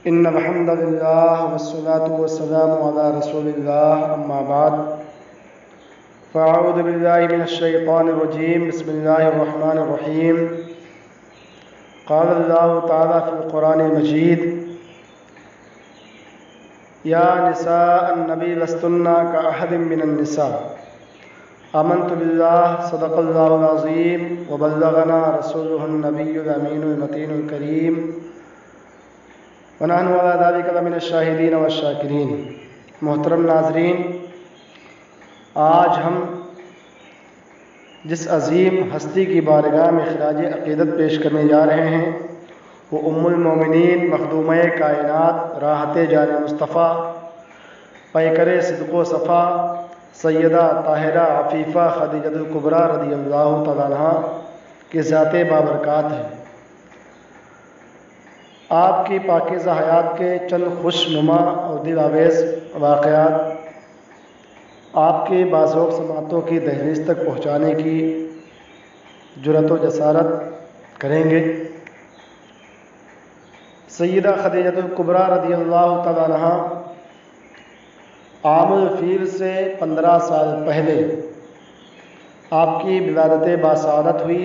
إن الحمد لله والصلاة والسلام على رسول الله أما بعد فأعوذ بالله من الشيطان الرجيم بسم الله الرحمن الرحيم قال الله تعالى في القرآن المجيد يا نساء النبي لستن كأحد من النساء آمنت بالله صدق الله العظيم وبلغنا رسوله النبي الأمين المتين الكريم ونحن على ذلك لمن الشاہدین والشاکرین۔ محترم ناظرین، آج ہم جس عظیم ہستی کی بارگاہ میں خراج عقیدت پیش کرنے جا رہے ہیں وہ ام المومنین مخدومہ کائنات راحت جان مصطفیٰ پیکر صدق و صفا سیدہ طاہرہ عفیفہ خدیجۃ الکبریٰ رضی اللہ تعالیٰ عنہا کی ذات بابرکات ہے۔ آپ کی پاکیزہ حیات کے چند خوش نما اور دل آویز واقعات آپ کی باذوق سماعتوں کی دہلیز تک پہنچانے کی جرأت و جسارت کریں گے۔ سیدہ خدیجۃ الکبریٰ رضی اللہ تعالیٰ عنہا عام الفیل سے 15 سال پہلے آپ کی ولادت باسعادت ہوئی۔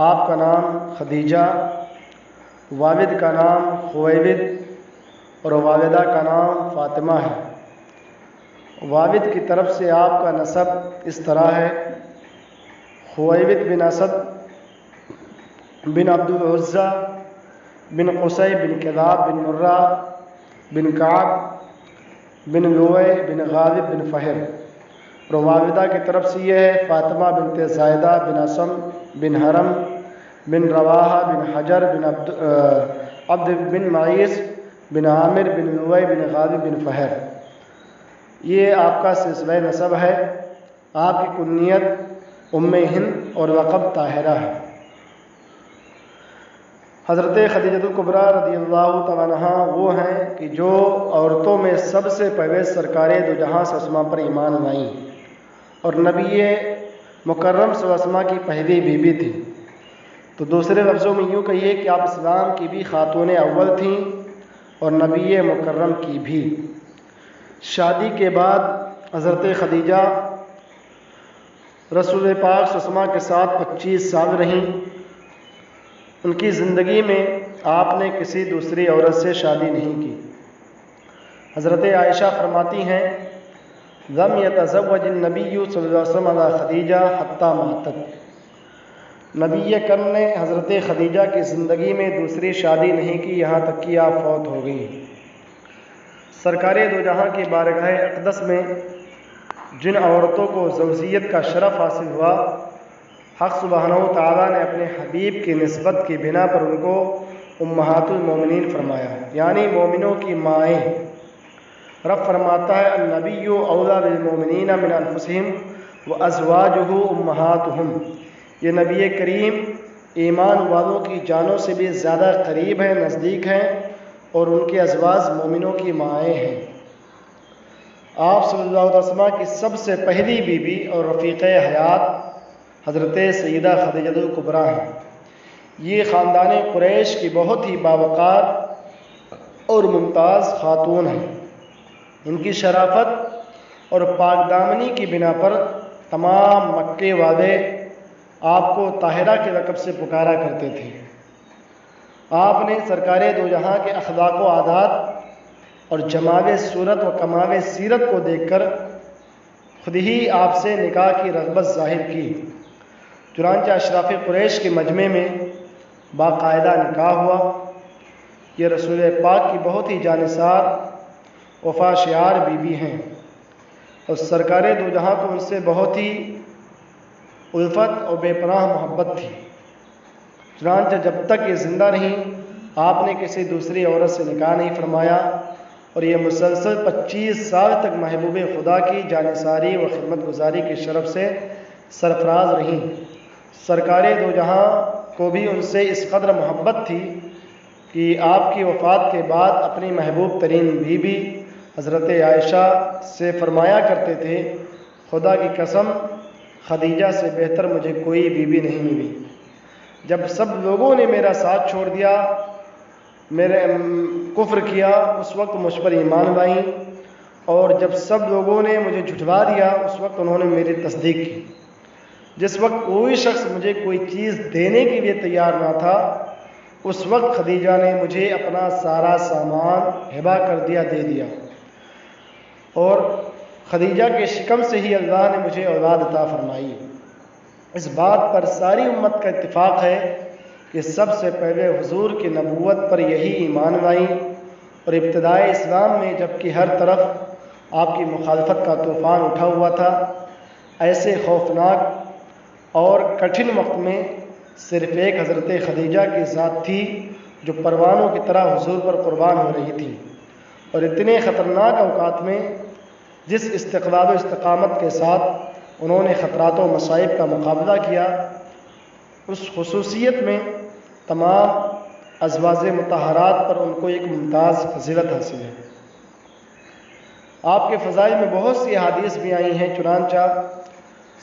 آپ کا نام خدیجہ، والد کا نام خویلد اور والدہ کا نام فاطمہ ہے۔ والد کی طرف سے آپ کا نسب اس طرح ہے: خویلد بن اسد بن عبد العزیٰ بن قصی بن کلاب بن مرہ بن کعب بن لوی بن غالب بن فہر، اور والدہ کی طرف سے یہ ہے فاطمہ بنت زائدہ بن اسم بن حرم بن رواحہ بن حجر بن عبد بن معیس بن عامر بن لوی بن غالب بن فہر۔ یہ آپ کا سلسلہ نسب ہے۔ آپ کی کنیت ام ہند اور لقب طاہرہ ہے۔ حضرت خدیجۃ الکبریٰ رضی اللہ تعالیٰ عنہا وہ ہیں کہ جو عورتوں میں سب سے پہلے سرکار دو جہاں صلی اللہ علیہ وسلم پر ایمان لائیں اور نبی مکرم صلی اللہ علیہ وسلم کی پہلی بیوی تھی۔ تو دوسرے لفظوں میں یوں کہیے کہ آپ اسلام کی بھی خاتون اول تھیں اور نبی مکرم کی بھی۔ شادی کے بعد حضرت خدیجہ رسول پاک صلی اللہ علیہ وسلم کے ساتھ 25 سال رہیں۔ ان کی زندگی میں آپ نے کسی دوسری عورت سے شادی نہیں کی۔ حضرت عائشہ فرماتی ہیں: لم يتزوج النبی صلی اللہ علیہ وسلم علی خدیجہ حتی ماتت۔ نبی کرم نے حضرت خدیجہ کی زندگی میں دوسری شادی نہیں کی یہاں تک کہ آپ فوت ہو گئیں۔ سرکار دو جہاں کی بارگاہ اقدس میں جن عورتوں کو زوجیت کا شرف حاصل ہوا، حق سبحانہ و تعالیٰ نے اپنے حبیب کی نسبت کی بنا پر ان کو امہات المومنین فرمایا، یعنی مومنوں کی مائیں۔ رب فرماتا ہے: النبی اولیٰ بالمومنین من انفسہم وازواجہ امہاتہم۔ یہ نبی کریم ایمان والوں کی جانوں سے بھی زیادہ قریب ہیں، نزدیک ہیں، اور ان کے ازواج مومنوں کی مائیں ہیں۔ آپ صلی اللہ علیہ وسلم کی سب سے پہلی بیوی اور رفیق حیات حضرت سیدہ خدیجۃ الکبریٰ ہیں۔ یہ خاندان قریش کی بہت ہی باوقار اور ممتاز خاتون ہیں۔ ان کی شرافت اور پاک دامنی کی بنا پر تمام مکے والے آپ کو طاہرہ کے لقب سے پکارا کرتے تھے۔ آپ نے سرکار دو جہاں کے اخلاق و عادات اور جمال صورت و کمال سیرت کو دیکھ کر خود ہی آپ سے نکاح کی رغبت ظاہر کی۔ چنانچہ اشراف قریش کے مجمع میں باقاعدہ نکاح ہوا۔ یہ رسول پاک کی بہت ہی جانثار وفا شعار بیوی ہیں اور سرکار دو جہاں کو ان سے بہت ہی الفت اور بے پناہ محبت تھی۔ چنانچہ جب تک یہ زندہ رہیں آپ نے کسی دوسری عورت سے نکاح نہیں فرمایا اور یہ مسلسل 25 سال تک محبوب خدا کی جانثاری و خدمت گزاری کے شرف سے سرفراز رہیں۔ سرکار دو جہاں کو بھی ان سے اس قدر محبت تھی کہ آپ کی وفات کے بعد اپنی محبوب ترین بیوی حضرت عائشہ سے فرمایا کرتے تھے: خدا کی قسم خدیجہ سے بہتر مجھے کوئی بیوی نہیں ملی۔ جب سب لوگوں نے میرا ساتھ چھوڑ دیا میرے کفر کیا اس وقت مجھ پر ایمان لائیں، اور جب سب لوگوں نے مجھے جھٹلا دیا اس وقت انہوں نے میری تصدیق کی۔ جس وقت کوئی شخص مجھے کوئی چیز دینے کے لیے تیار نہ تھا اس وقت خدیجہ نے مجھے اپنا سارا سامان ہبہ کر دیا، دے دیا، اور خدیجہ کے شکم سے ہی اللہ نے مجھے اولاد عطا فرمائی۔ اس بات پر ساری امت کا اتفاق ہے کہ سب سے پہلے حضور کی نبوت پر یہی ایمان لائیں، اور ابتدائے اسلام میں جبکہ ہر طرف آپ کی مخالفت کا طوفان اٹھا ہوا تھا، ایسے خوفناک اور کٹھن وقت میں صرف ایک حضرت خدیجہ کی ذات تھی جو پروانوں کی طرح حضور پر قربان ہو رہی تھی، اور اتنے خطرناک اوقات میں جس استقلال و استقامت کے ساتھ انہوں نے خطرات و مصائب کا مقابلہ کیا، اس خصوصیت میں تمام ازواج مطہرات پر ان کو ایک ممتاز فضیلت حاصل ہے۔ آپ کے فضائل میں بہت سی احادیث بھی آئی ہیں، چنانچہ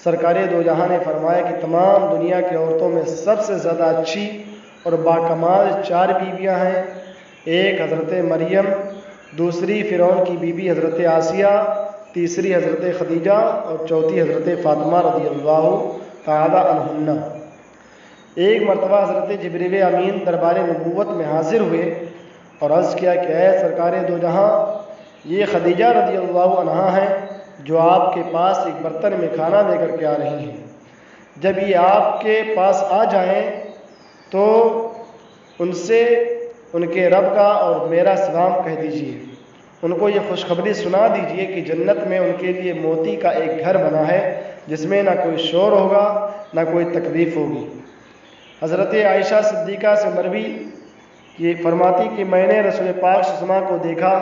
سرکار دو جہاں نے فرمایا کہ تمام دنیا کی عورتوں میں سب سے زیادہ اچھی اور باکمال 4 بیویاں ہیں، ایک حضرت مریم، دوسری فرعون کی بیوی حضرت آسیہ، تیسری حضرت خدیجہ، اور چوتھی حضرت فاطمہ رضی اللہ تعالی عنہن۔ ایک مرتبہ حضرت جبریل امین دربار نبوت میں حاضر ہوئے اور عرض کیا کہ اے سرکار دو جہاں، یہ خدیجہ رضی اللہ عنہا ہیں جو آپ کے پاس ایک برتن میں کھانا لے کر کے آ رہی ہیں، جب یہ آپ کے پاس آ جائیں تو ان سے ان کے رب کا اور میرا سلام کہہ دیجیے، ان کو یہ خوشخبری سنا دیجیے کہ جنت میں ان کے لیے موتی کا ایک گھر بنا ہے جس میں نہ کوئی شور ہوگا نہ کوئی تکلیف ہوگی۔ حضرت عائشہ صدیقہ سے مروی یہ فرماتی کہ میں نے رسول پاک صلی اللہ علیہ وسلم کو دیکھا،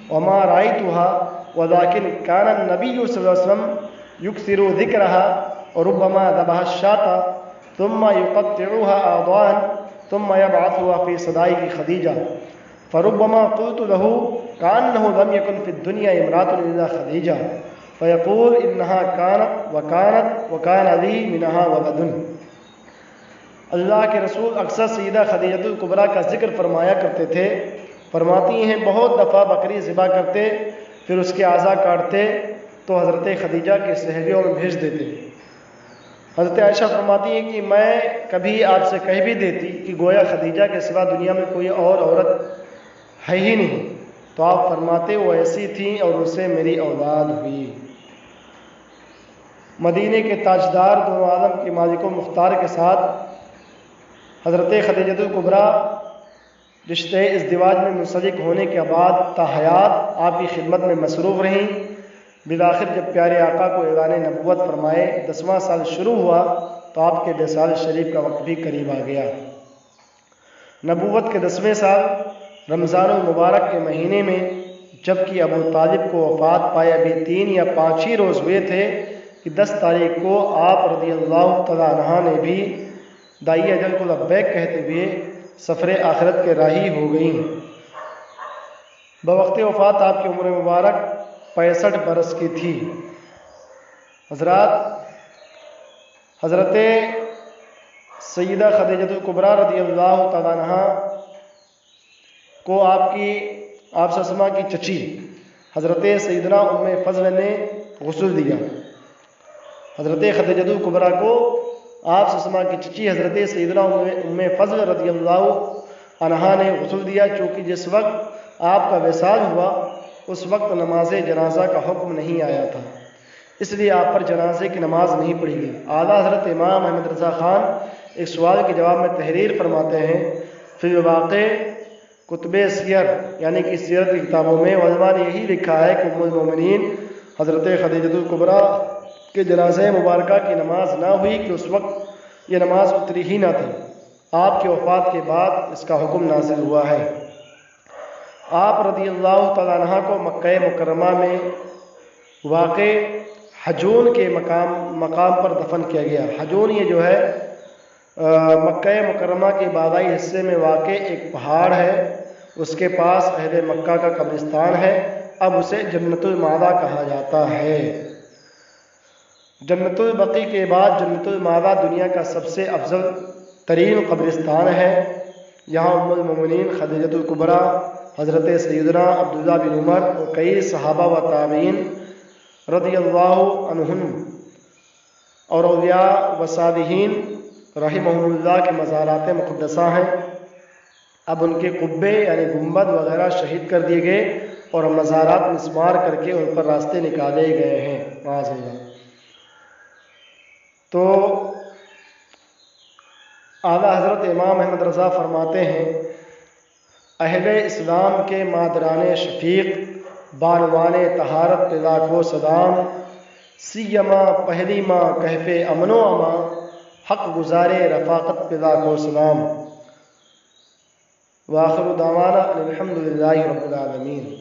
وما رأيتها ولكن كان النبي صلی اللہ علیہ وسلم يكثر ذكرها وربما ذبح الشاة ثم يقطعها أعضاء ثم يبعثها في صدائق خديجة، فربما قلت له كأنه لم يكن في الدنيا امرأة إلا خديجة فيقول إنها كانت وكانت وكان لي منها ولد۔ اللہ کے رسول اکثر سیدہ خدیجہ الکبریٰ کا ذکر فرمایا کرتے تھے، فرماتی ہیں بہت دفعہ بکری ذبح کرتے پھر اس کے اعضاء کاٹتے تو حضرت خدیجہ کے سہیلیوں میں بھیج دیتے۔ حضرت عائشہ فرماتی ہیں کہ میں کبھی آپ سے کہہ بھی دیتی کہ گویا خدیجہ کے سوا دنیا میں کوئی اور عورت ہے ہی نہیں، تو آپ فرماتے وہ ایسی تھیں اور ان سے میری اولاد ہوئی۔ مدینے کے تاجدار دو عالم کے مالک و مختار کے ساتھ حضرت خدیجہ الکبریٰ رشتے ازدواج میں منسلک ہونے کے بعد تا حیات آپ کی خدمت میں مصروف رہیں۔ بالآخر جب پیارے آقا کو اعلان نبوت فرمائے 10واں سال شروع ہوا تو آپ کے وصال شریف کا وقت بھی قریب آ گیا۔ نبوت کے 10ویں سال رمضان المبارک کے مہینے میں جبکہ ابو طالب کو وفات پائے ابھی 3 یا 5 ہی روز ہوئے تھے کہ 10 تاریخ کو آپ رضی اللہ تعالیٰ عنہ نے بھی دائی اجل کو لبیک کہتے ہوئے سفر آخرت کے راہی ہو گئیں۔ بوقت وفات آپ کی عمر مبارک 65 برس کی تھی۔ حضرات، حضرت سیدہ خدیجہ الکبریٰ رضی اللہ تعالیٰ عنہ کو آپ صلی اللہ علیہ وسلم کی چچی حضرت سیدنا ام فضل نے غسل دیا۔ حضرت خدیجہ الکبریٰ کو آپ صلی اللہ علیہ وسلم کی چچی حضرت سیدنا ام فضل رضی اللہ عنہا نے غسل دیا، چونکہ جس وقت آپ کا وصال ہوا اس وقت نماز جنازہ کا حکم نہیں آیا تھا، اس لیے آپ پر جنازے کی نماز نہیں پڑھی گئی۔ اعلیٰ حضرت امام احمد رضا خان ایک سوال کے جواب میں تحریر فرماتے ہیں، فی الواقع کتب سیر یعنی کہ سیرت کی کتابوں میں علماء نے یہی لکھا ہے کہ ام المومنین حضرت خدیجہ الکبریٰ کے جنازہ مبارکہ کی نماز نہ ہوئی کہ اس وقت یہ نماز اتری ہی نہ تھی، آپ کی وفات کے بعد اس کا حکم نازل ہوا ہے۔ آپ رضی اللہ تعالیٰ عنہ کو مکہ مکرمہ میں واقع حجون کے مقام پر دفن کیا گیا۔ حجون یہ جو ہے مکہ مکرمہ کے بالائی حصے میں واقع ایک پہاڑ ہے، اس کے پاس اہل مکہ کا قبرستان ہے، اب اسے جنت المعویٰ کہا جاتا ہے۔ جنت البقیع کے بعد جنت المعویٰ دنیا کا سب سے افضل ترین قبرستان ہے۔ یہاں ام المومنین خدیجۃ الکبریٰ، حضرت سیدنا عبداللہ بن عمر اور کئی صحابہ و تابعین رضی اللہ عنہم اور اولیاء و صالحین رحمہم اللہ کے مزارات مقدسہ ہیں۔ اب ان کے قبے یعنی گنبد وغیرہ شہید کر دیے گئے اور مزارات مسمار کر کے ان پر راستے نکالے گئے ہیں، معاذ اللہ۔ تو اعلیٰ حضرت امام احمد رضا فرماتے ہیں، اہل اسلام کے مادران شفیق بانوان طہارت پہ لاکھوں سلام، سیما پہلی ماں کہف امن و امان، حق گزارے رفاقت پہ لاکھوں سلام۔ وآخر دعوانا الحمد للہ رب العالمین۔